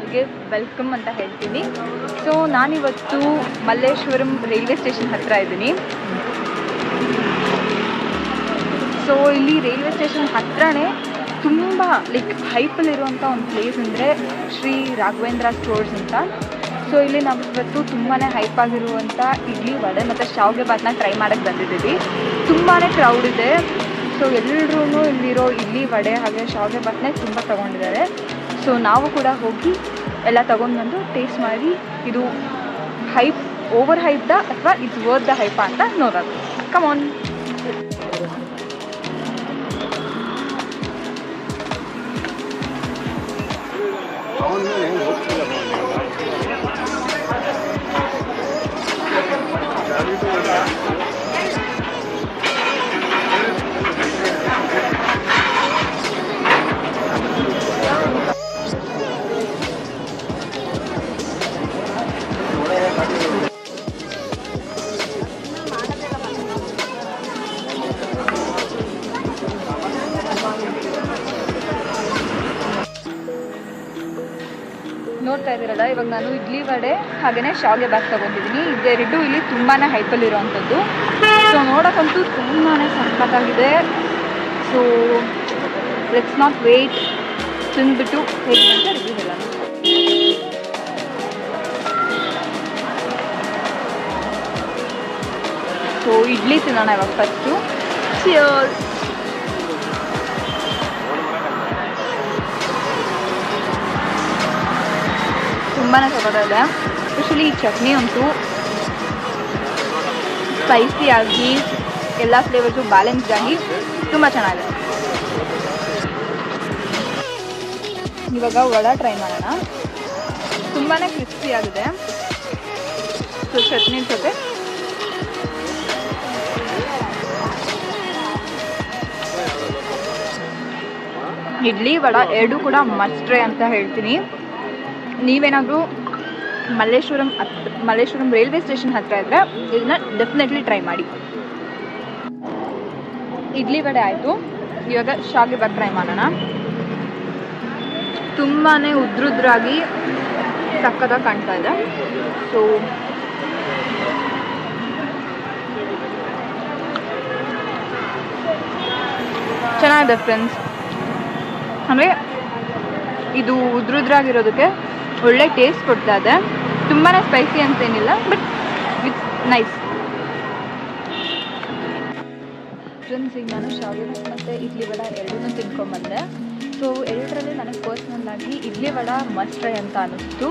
ವ್ಲಾಗ್ಗೆ welcome ಅಂತ ಹೇಳ್ತೀನಿ. So ನಾನಿವತ್ತು ಮಲ್ಲೇಶ್ವರಂ ರೈಲ್ವೆ ಸ್ಟೇಷನ್ ಹತ್ತಿರ ಇದ್ದೀನಿ. ಸೊ ಇಲ್ಲಿ ರೈಲ್ವೆ ಸ್ಟೇಷನ್ ಹತ್ರನೇ ತುಂಬ ಹೈಪಲ್ಲಿರುವಂಥ ಒಂದು ಪ್ಲೇಸ್ ಅಂದರೆ ಶ್ರೀ ರಾಘವೇಂದ್ರ ಸ್ಟೋರ್ಸ್ ಅಂತ. ಸೊ ಇಲ್ಲಿ ನಾವು ಇವತ್ತು ತುಂಬಾ ಹೈಪ್ ಆಗಿರುವಂಥ ಇಡ್ಲಿ ವಡೆ ಮತ್ತು ಶಾವಿಗೆ ಬಾತ್ನ ಟ್ರೈ ಮಾಡೋಕ್ಕೆ ಬಂದಿದ್ದೀವಿ. ತುಂಬಾ ಕ್ರೌಡ್ ಇದೆ. ಸೊ ಎಲ್ಲರೂ ಇಲ್ಲಿರೋ ಇಡ್ಲಿ ವಡೆ ಹಾಗೆ ಶಾವಿಗೆ ಬಾತ್ನೇ ತುಂಬ ತೊಗೊಂಡಿದ್ದಾರೆ. ಸೊ ನಾವು ಕೂಡ ಹೋಗಿ ಎಲ್ಲ ತೊಗೊಂಡ್ಬಂದು ಟೇಸ್ಟ್ ಮಾಡಿ ಇದು ಹೈಪ್ ಓವರ್ ಹೈಪ್ದ ಅಥವಾ ಇಟ್ಸ್ ವರ್ತ್ ದ ಹೈಪ ಅಂತ ನೋಡೋದು. Come on. ನೋಡ್ತಾ ಇದ್ದೀರಲ್ಲ, ಇವಾಗ ನಾನು ಇಡ್ಲಿ ವಡೆ ಹಾಗೆಯೇ ಶಾವಿಗೆ ಬಾತ್ ತೊಗೊಂಡಿದ್ದೀನಿ. ಇದೆರಡು ಇಲ್ಲಿ ತುಂಬಾ ಹೈಪಲ್ಲಿರೋವಂಥದ್ದು. ಸೊ ನೋಡೋಕ್ಕಂತೂ ತುಂಬಾ ಸಖತ್ತಾಗಿದೆ. ಸೊ ಲೆಟ್ಸ್ ನಾಟ್ ವೇಟ್, ತಿಂದ್ಬಿಟ್ಟು ಹೇಗೆ ಅಂತ ರಿವ್ಯೂ ಹೇಳೋಣ. ಸೊ ಇಡ್ಲಿ ತಿನ್ನೋಣ ಇವಾಗ ಫಸ್ಟು. ಚಿಯರ್ಸ್. ತುಂಬಾ ಸಖತ್ತಾಗಿದೆ. ಎಸ್ಪೆಷಲಿ ಈ ಚಟ್ನಿ ಅಂತೂ ಸ್ಪೈಸಿಯಾಗಿ ಎಲ್ಲ ಫ್ಲೇವರ್ಸು ಬ್ಯಾಲೆನ್ಸ್ಡ್ ಆಗಿ ತುಂಬ ಚೆನ್ನಾಗಿದೆ. ಇವಾಗ ವಡೆ ಟ್ರೈ ಮಾಡೋಣ. ತುಂಬಾ ಕ್ರಿಸ್ಪಿಯಾಗಿದೆ. ಸೊ ಚಟ್ನಿ ಜೊತೆ ಇಡ್ಲಿ ವಡೆ ಎರಡೂ ಕೂಡ ಮಸ್ಟ್ ಟ್ರೈ ಅಂತ ಹೇಳ್ತೀನಿ. ನೀವೇನಾದರೂ ಮಲ್ಲೇಶ್ವರಂ ರೈಲ್ವೆ ಸ್ಟೇಷನ್ ಹತ್ತಿರ ಇದ್ದರೆ ಇದನ್ನ ಡೆಫಿನೆಟ್ಲಿ ಟ್ರೈ ಮಾಡಿ. ಇಡ್ಲಿ ವಡೆ ಆಯಿತು. ಇವಾಗ ಶಾವಿಗೆ ಬಾತ್ ಟ್ರೈ ಮಾಡೋಣ. ತುಂಬಾ ಉದ್ರುದ್ರಾಗಿ ಸಕ್ಕತ್ತಾಗಿ ಕಾಣ್ತಾ ಇದೆ. ಸೊ ಚೆನ್ನಾಗಿದೆ ಫ್ರೆಂಡ್ಸ್. ಅಂದರೆ ಇದು ಉದ್ರುದ್ರಾಗಿರೋದಕ್ಕೆ ಒಳ್ಳೆ ಟೇಸ್ಟ್ ಕೊಡ್ತಾ ಇದೆ. ತುಂಬಾ ಸ್ಪೈಸಿ ಅಂತೇನಿಲ್ಲ, ಬಟ್ ಇಟ್ಸ್ ನೈಸ್. ಫ್ರೆಂಡ್ಸ್, ಈಗ ನಾನು ಶಾವಿಗೆ ಬಾತ್ ಮತ್ತು ಇಡ್ಲಿ ವಡೆ ಎರಡನ್ನೂ ತಿನ್ಕೊಂಡ್ಬಂದೆ. ಸೊ ಎರಡರಲ್ಲಿ ನನಗೆ ಪರ್ಸ್ನಲ್ಲಾಗಿ ಇಡ್ಲಿ ವಡೆ ಮಸ್ಟ್ ಟ್ರೈ ಅಂತ ಅನ್ನಿಸ್ತು.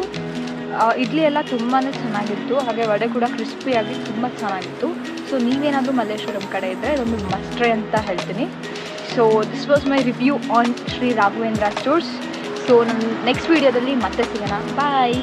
ಇಡ್ಲಿ ಎಲ್ಲ ತುಂಬಾ ಚೆನ್ನಾಗಿತ್ತು, ಹಾಗೆ ವಡೆ ಕೂಡ ಕ್ರಿಸ್ಪಿಯಾಗಿ ತುಂಬ ಚೆನ್ನಾಗಿತ್ತು. ಸೊ ನೀವೇನಾದರೂ ಮಲ್ಲೇಶ್ವರಂ ಕಡೆ ಇದ್ದರೆ ಇದೊಂದು ಮಸ್ಟ್ ಟ್ರೈ ಅಂತ ಹೇಳ್ತೀನಿ. So this was my review on Shri Raghavendra stores. So ನನ್ನ ನೆಕ್ಸ್ಟ್ ವೀಡಿಯೋದಲ್ಲಿ ಮತ್ತೆ ಸಿಗೋಣ. ಬಾಯ್.